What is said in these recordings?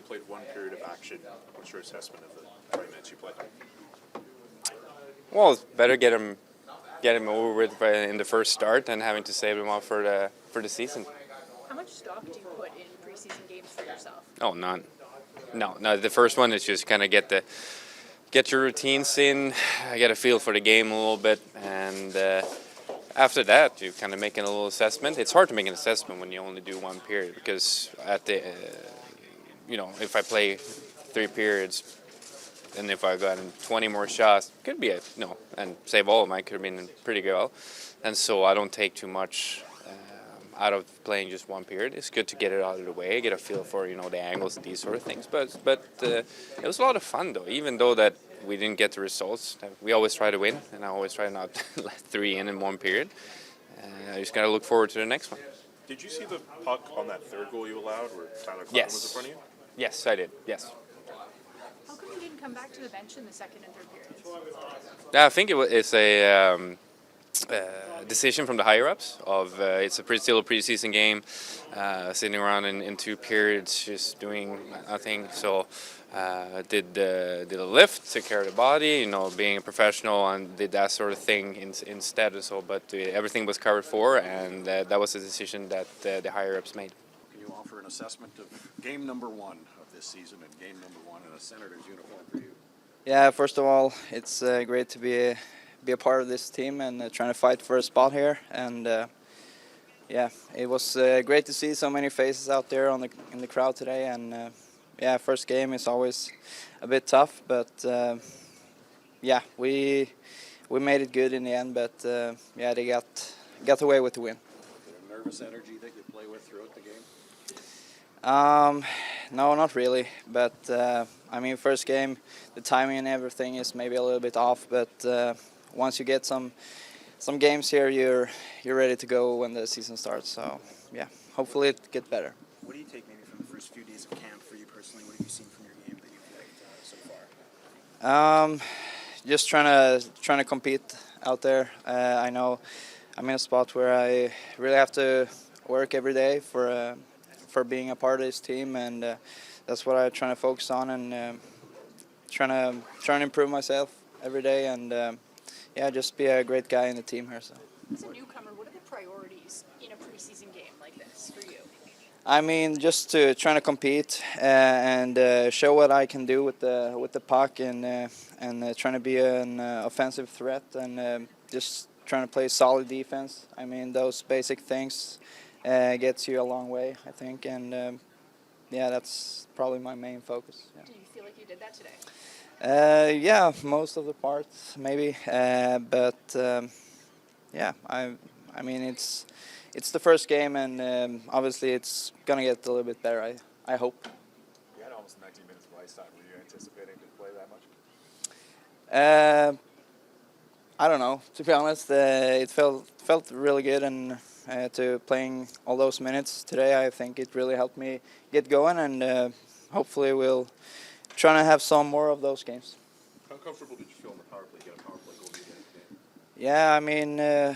played one period of action. What's your assessment of the 20 minutes you played? Well, it's better get him over with in the first start than having to save him up for the season. How much stock do you put in preseason games for yourself? Oh, none. No. The first one is just kind of get your routines in, get a feel for the game a little bit, and after that you kind of make a little assessment. It's hard to make an assessment when you only do one period because at the if I play 3 periods. And if I got 20 more shots, could be and save all of them, I could have been pretty well. And so I don't take too much out of playing just one period. It's good to get it out of the way, get a feel for the angles and these sort of things. But it was a lot of fun though, even though that we didn't get the results. We always try to win, and I always try not to let 3 in one period. I just gotta look forward to the next one. Did you see the puck on that third goal you allowed, where Tyler Klein was in front of you? Yes, I did. Yes. How come you didn't come back to the bench in the second and third periods? I think it's a decision from the higher-ups of it's still a preseason game, sitting around in 2 periods just doing nothing. So did a lift, took care of the body, being a professional, and did that sort of thing instead. So, but everything was covered for, and that was a decision that the higher-ups made. Can you offer an assessment of game number 1 of this season and game number 1 in a Senators uniform for you? Yeah, first of all, it's great to be a part of this team and trying to fight for a spot here. And it was great to see so many faces out there in the crowd today. And first game is always a bit tough, but we made it good in the end. But they got away with the win. Is there a nervous energy that you play with throughout the game? No, not really. But first game, the timing and everything is maybe a little bit off. But once you get some games here, you're ready to go when the season starts. So hopefully it gets better. What do you take maybe from the first few days of camp for you personally? What have you seen from your game that you've liked so far? Just trying to compete out there. I know I'm in a spot where I really have to work every day for being a part of this team, and that's what I'm trying to focus on, and trying to improve myself every day, and just be a great guy in the team here. So. As a newcomer, what are the priorities in a preseason game like this for you? Just to trying to compete and show what I can do with the puck, and trying to be an offensive threat, and just trying to play solid defense. Those basic things gets you a long way, I think, and that's probably my main focus. Yeah. Do you feel like you did that today? Most of the parts maybe, it's the first game, and obviously it's gonna get a little bit better. I hope. You had almost 19 minutes of ice time. Were you anticipating to play that much? I don't know. To be honest, it felt really good, and to playing all those minutes today, I think it really helped me get going, and hopefully we'll try to have some more of those games. How comfortable did you feel in the power play? Get a power play goal to the Yeah,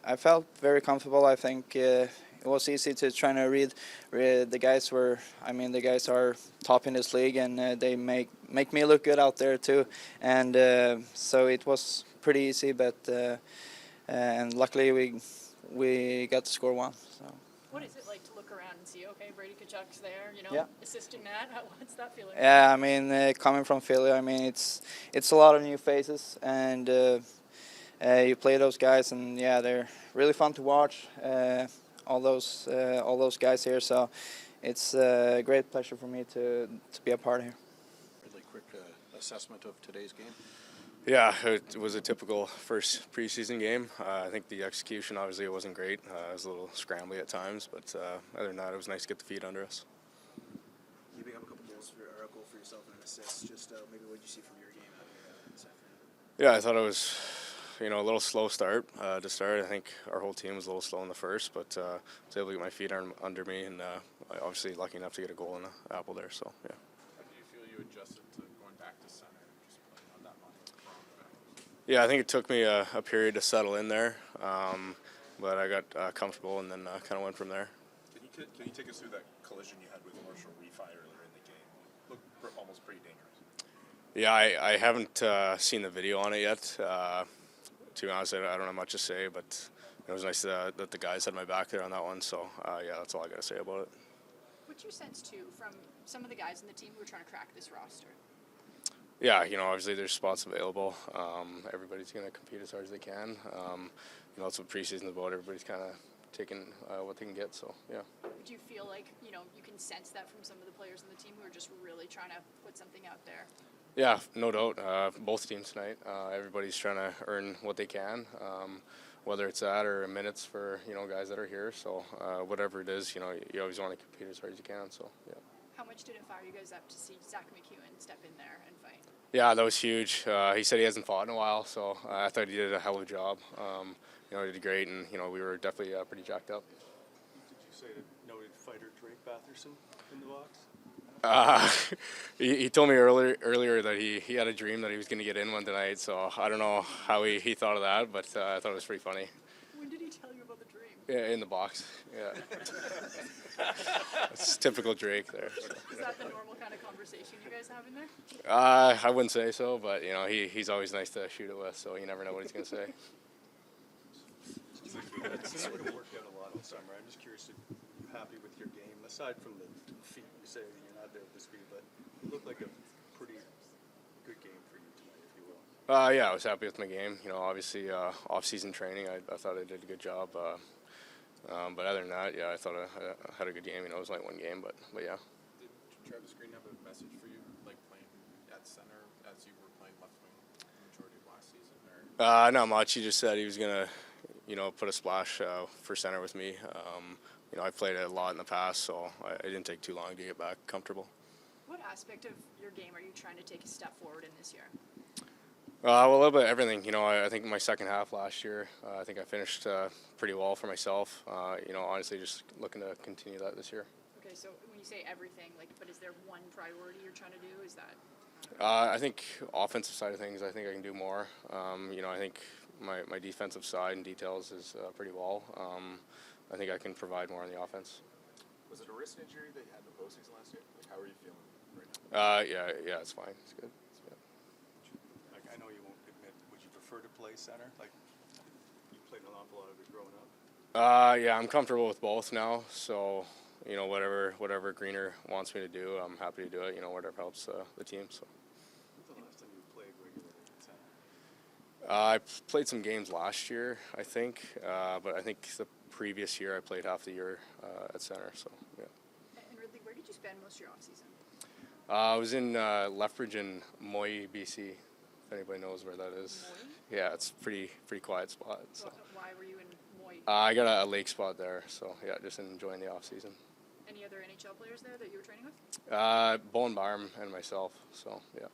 I felt very comfortable. I think it was easy to try to read the guys the guys are top in this league, and they make me look good out there too, and so it was pretty easy, but and luckily we got to score 1. So. What is it like to look around and see, okay, Brady Tkachuk's there, assisting that? What's that feeling? Yeah, coming from Philly, it's a lot of new faces, and you play those guys, and they're really fun to watch. All those guys here, so it's a great pleasure for me to be a part here. Really quick assessment of today's game. Yeah, it was a typical first preseason game. I think the execution obviously wasn't great. It was a little scrambly at times, but other than that, it was nice to get the feet under us. You pick up a couple goals or a goal for yourself and an assist. Just maybe what did you see from your game this afternoon? Yeah, I thought it was a little slow start to start. I think our whole team was a little slow in the first, but I was able to get my feet under me, and obviously lucky enough to get a goal in the apple there. So yeah. How do you feel you adjusted to going back to center and just playing on that line? Yeah, I think it took me a period to settle in there, but I got comfortable and then kind of went from there. Can you take us through that collision you had with Marshall Refi earlier in the game? Yeah, I haven't seen the video on it yet. To be honest, I don't have much to say, but it was nice that the guys had my back there on that one. So, yeah, that's all I got to say about it. What's your sense, too, from some of the guys in the team who are trying to crack this roster? Yeah, obviously there's spots available. Everybody's going to compete as hard as they can. That's what preseason's about. Everybody's kind of taking what they can get. So, yeah. Do you feel like, you can sense that from some of the players in the team who are just really trying to put something out there? Yeah, no doubt. Both teams tonight. Everybody's trying to earn what they can, whether it's that or minutes for guys that are here. So whatever it is, you always want to compete as hard as you can. So yeah. How much did it fire you guys up to see Zach McEwen step in there and fight? Yeah, that was huge. He said he hasn't fought in a while, so I thought he did a hell of a job. He did great, and we were definitely pretty jacked up. Did you say to noted fighter Drake Batherson in the box? He told me earlier that he had a dream that he was going to get in one tonight, so I don't know how he thought of that, but I thought it was pretty funny. When did he tell you about the dream? Yeah, in the box. Yeah. It's typical Drake there. So. Is that the normal kind of conversation you guys have in there? I wouldn't say so, but he's always nice to shoot it with, so you never know what he's going to say. Since you would have worked out a lot this summer, I'm just curious if you're happy with your game, aside from the feet. You say that you're not there with the speed, but it looked like a pretty good game for you tonight, if you will. Yeah, I was happy with my game. Obviously off-season training, I thought I did a good job. But other than that, yeah, I thought I had a good game. It was like one game, but yeah. Did Travis Green have a message for you, like playing at center as you were playing left wing the majority of last season? Or? Not much. He just said he was gonna, put a splash for center with me. I played it a lot in the past, so it didn't take too long to get back comfortable. What aspect of your game are you trying to take a step forward in this year? Well, a little bit of everything. I think my second half last year, I think I finished pretty well for myself. Honestly, just looking to continue that this year. Okay, so when you say everything, but is there one priority you're trying to do? Is that? I think offensive side of things, I think I can do more. I think my defensive side and details is pretty well. I think I can provide more on the offense. Was it a wrist injury that you had in the postseason last year? How are you feeling right now? Yeah, it's fine. It's good. I know you won't admit, would you prefer to play center? You played an awful lot of it growing up. Yeah, I'm comfortable with both now. So, whatever Greener wants me to do, I'm happy to do it. Whatever helps the team. So. When's the last time you played regularly at center? I played some games last year, I think, but I think the previous year I played half the year at center. So, yeah. And Ridly, where did you spend most of your off season? I was in Lethbridge and Moy, BC. If anybody knows where that is. Moy? Yeah, it's pretty quiet spot. So. Why were you in Moy? I got a lake spot there, so yeah, just enjoying the off season. Any other NHL players there that you were training with? Bowen Barham and myself. So yeah.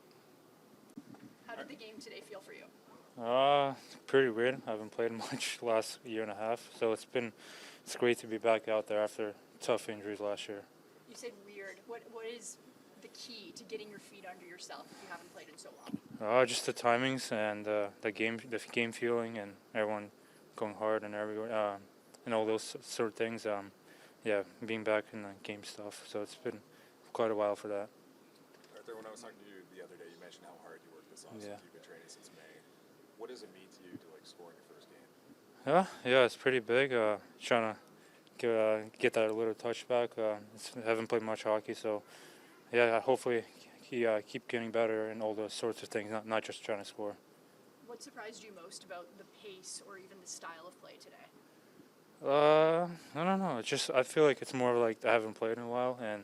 How did the game today feel for you? Pretty weird. I haven't played much the last year and a half, so it's great to be back out there after tough injuries last year. You said weird. What is the key to getting your feet under yourself if you haven't played in so long? Just the timings and the game feeling, and everyone going hard and everywhere, and all those sort of things. Yeah, being back in the game stuff. So it's been quite a while for that. Arthur, when I was talking to you the other day, you mentioned how hard you worked this offseason. Yeah. You've been training since May. What does it mean to you to score in your first game? Yeah, it's pretty big. Trying to get that little touch back. I haven't played much hockey, so yeah, hopefully keep getting better and all those sorts of things, not just trying to score. What surprised you most about the pace or even the style of play today? I don't know. It's just I feel like it's more like I haven't played in a while, and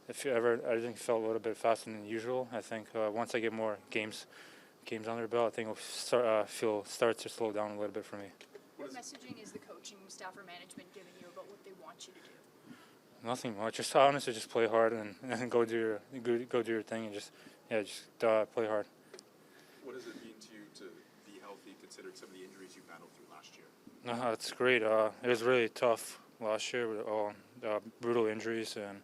I think it felt a little bit faster than usual. I think once I get more games under the belt, I think it'll start to slow down a little bit for me. What messaging is the coaching staff or management giving you about what they want you to do? Nothing much. Just honestly, just play hard and go do your thing and just play hard. What does it mean to you to be healthy, considering some of the injuries you battled through last year? No, it's great. It was really tough last year with all brutal injuries, and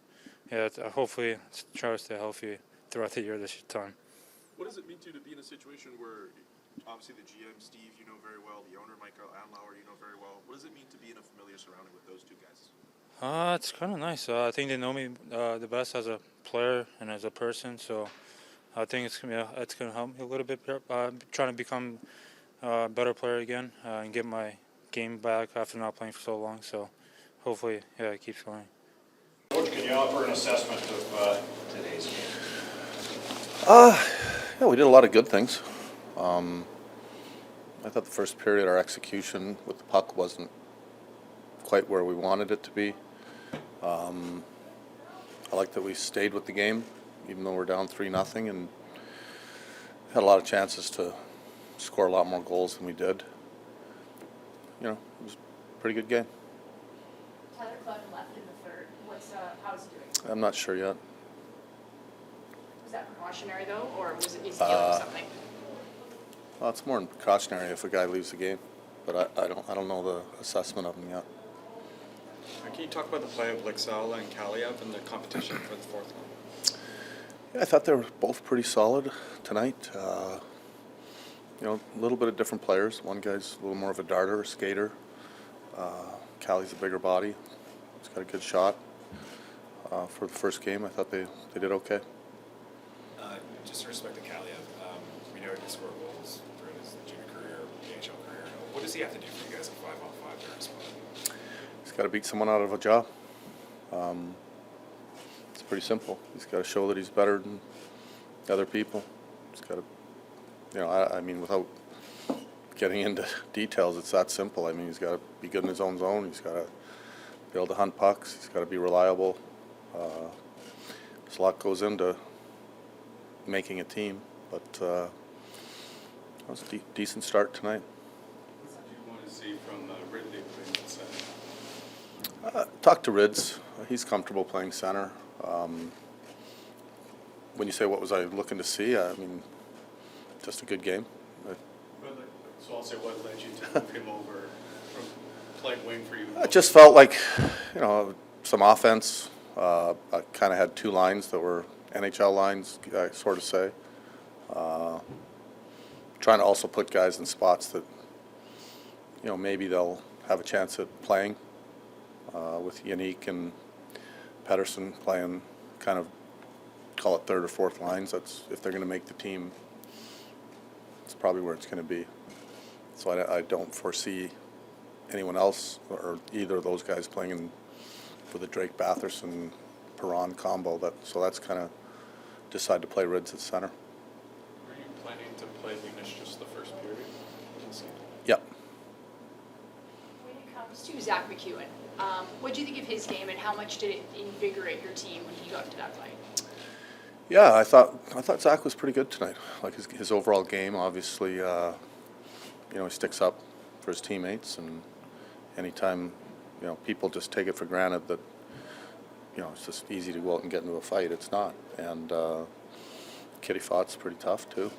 yeah, hopefully try to stay healthy throughout the year this time. What does it mean to you to be in a situation where, obviously the GM, Steve, you know very well, the owner, Michael Anlauer, you know very well. What does it mean to be in a familiar surrounding with those two guys? It's kind of nice. I think they know me the best as a player and as a person, so I think it's gonna help me a little bit. Trying to become a better player again and get my game back after not playing for so long. So hopefully, it keeps going. Coach, can you offer an assessment of today's game? Yeah, we did a lot of good things. I thought the first period, our execution with the puck wasn't quite where we wanted it to be. I like that we stayed with the game, even though we're down 3-0, and had a lot of chances to score a lot more goals than we did. You know, it was a pretty good game. Tyler Clevin left in the third. How's he doing? I'm not sure yet. Was that precautionary though, or is he dealing with something? Well, it's more precautionary if a guy leaves the game, but I don't know the assessment of him yet. Can you talk about the play of Lycksell and Kaliyev and the competition for the fourth one? Yeah, I thought they were both pretty solid tonight. You know, a little bit of different players. One guy's a little more of a darter, a skater. Callie's a bigger body. He's got a good shot. For the first game, I thought they did okay. Just with respect to Kaliyev, we know he can score goals throughout his junior career, NHL career. What does he have to do for you guys in 5-on-5 during his play? He's got to beat someone out of a job. It's pretty simple. He's got to show that he's better than other people. He's got to, you know, I mean, without getting into details, it's that simple. I mean, he's got to be good in his own zone. He's got to be able to hunt pucks. He's got to be reliable. There's a lot goes into making a team, but that was a decent start tonight. What do you want to see from Ridly playing at center? Talk to Rids. He's comfortable playing center. When you say what was I looking to see, I mean, just a good game. So I'll say what led you to move him over from playing wing for you? I just felt like, you know, some offense. I kind of had two lines that were NHL lines, I sort of say. Trying to also put guys in spots that, you know, maybe they'll have a chance at playing. With Yannick and Pettersson playing kind of, call it third or fourth lines. That's, if they're going to make the team, it's probably where it's going to be. So I don't foresee anyone else or either of those guys playing for the Drake Batherson Perron combo. So that's kind of decide to play Rids at center. Were you planning to play Linus just the first period? Yep. When it comes to Zach McEwen, what do you think of his game, and how much did it invigorate your team when he got into that fight? Yeah, I thought Zach was pretty good tonight. Like his overall game, obviously, you know, he sticks up for his teammates, and anytime, you know, people just take it for granted that, you know, it's just easy to go out and get into a fight. It's not. And Kitty fought's pretty tough too.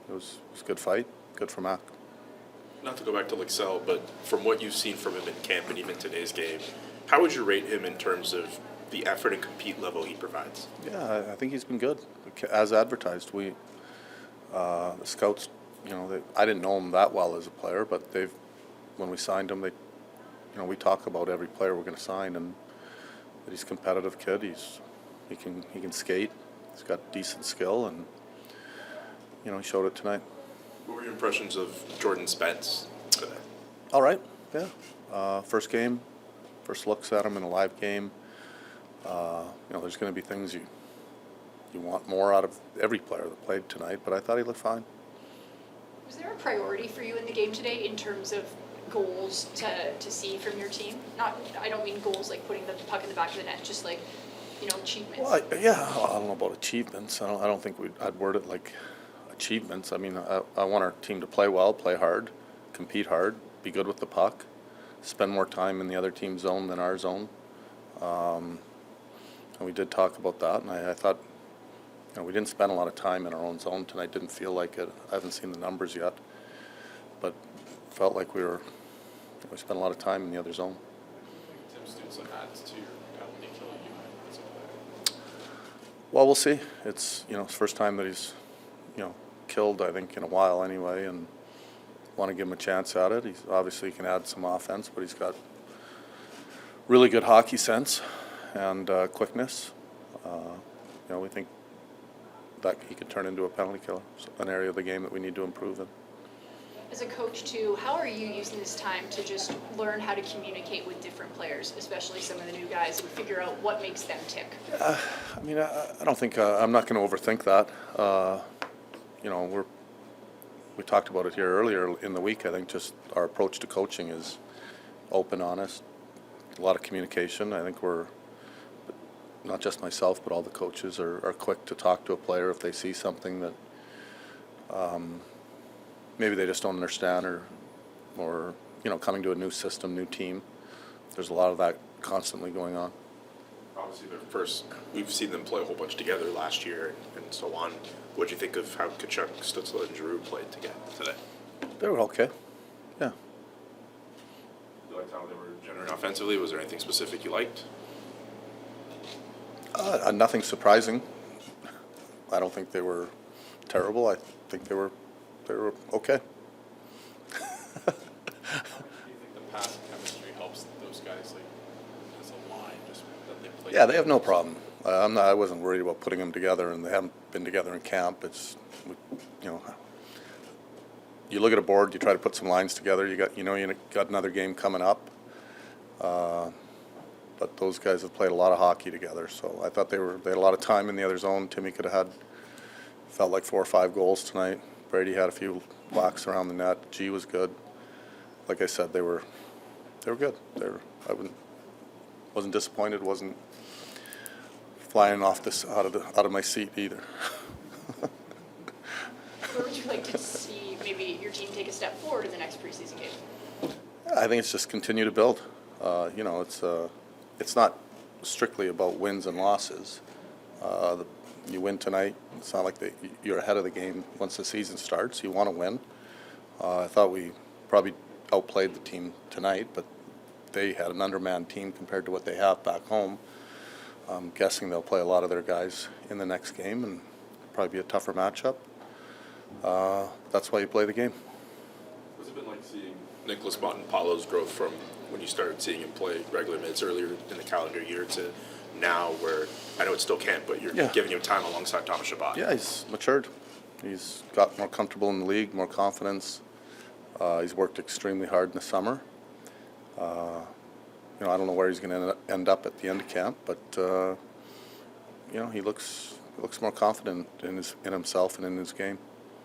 It was a good fight. Good for Mac. Not to go back to Lycksell, but from what you've seen from him in camp and even today's game, how would you rate him in terms of the effort and compete level he provides? Yeah, I think he's been good, as advertised. The scouts, you know, I didn't know him that well as a player, but when we signed him, you know, we talk about every player we're going to sign, and that he's a competitive kid. He can skate. He's got decent skill, and you know, he showed it tonight. What were your impressions of Jordan Spence today? All right, yeah. First game, first looks at him in a live game. You know, there's going to be things you want more out of every player that played tonight, but I thought he looked fine. Was there a priority for you in the game today in terms of goals to see from your team? I don't mean goals like putting the puck in the back of the net, just like, you know, achievements. Well, I don't know about achievements. I don't think I'd word it like achievements. I mean, I want our team to play well, play hard, compete hard, be good with the puck, spend more time in the other team's zone than our zone. And we did talk about that, and I thought, you know, we didn't spend a lot of time in our own zone tonight. Didn't feel like it. I haven't seen the numbers yet, but felt like we spent a lot of time in the other zone. Tim Stützle adds to your penalty killing unit as a player. Well, we'll see. It's, you know, his first time that he's, you know, killed, I think, in a while anyway, and want to give him a chance at it. He's obviously can add some offense, but he's got really good hockey sense and quickness. You know, we think that he could turn into a penalty killer. So an area of the game that we need to improve in. As a coach too, how are you using this time to just learn how to communicate with different players, especially some of the new guys, and figure out what makes them tick? I mean, I don't think I'm not going to overthink that. You know, we talked about it here earlier in the week. I think just our approach to coaching is open, honest, a lot of communication. I think we're, not just myself, but all the coaches are quick to talk to a player if they see something that maybe they just don't understand, or you know, coming to a new system, new team. There's a lot of that constantly going on. Obviously, we've seen them play a whole bunch together last year and so on. What do you think of how Tkachuk, Stützle, and Giroux played together today? They were okay. Yeah. You liked how they were generating offensively? Was there anything specific you liked? Nothing surprising. I don't think they were terrible. I think they were okay. Do you think the pass chemistry helps those guys, like, as a line, just that they play? Yeah, they have no problem. I wasn't worried about putting them together, and they haven't been together in camp. It's, you know, you look at a board, you try to put some lines together. You got another game coming up. But those guys have played a lot of hockey together, so I thought they had a lot of time in the other zone. Timmy could have felt like 4 or 5 goals tonight. Brady had a few blocks around the net. G was good. Like I said, they were good. I wasn't disappointed. Wasn't flying off out of my seat either. Where would you like to see maybe your team take a step forward in the next preseason game? I think it's just continue to build. You know, it's not strictly about wins and losses. You win tonight, it's not like you're ahead of the game once the season starts. You want to win. I thought we probably outplayed the team tonight, but they had an undermanned team compared to what they have back home. I'm guessing they'll play a lot of their guys in the next game and probably be a tougher matchup. That's why you play the game. What's it been like seeing Nicholas Montempallo's growth from when you started seeing him play regular minutes earlier in the calendar year to now, where I know it still can't, but you're giving him time alongside Thomas Chabot? Yeah, he's matured. He's got more comfortable in the league, more confidence. He's worked extremely hard in the summer. You know, I don't know where he's going to end up at the end of camp, but you know, he looks more confident in himself and in his game.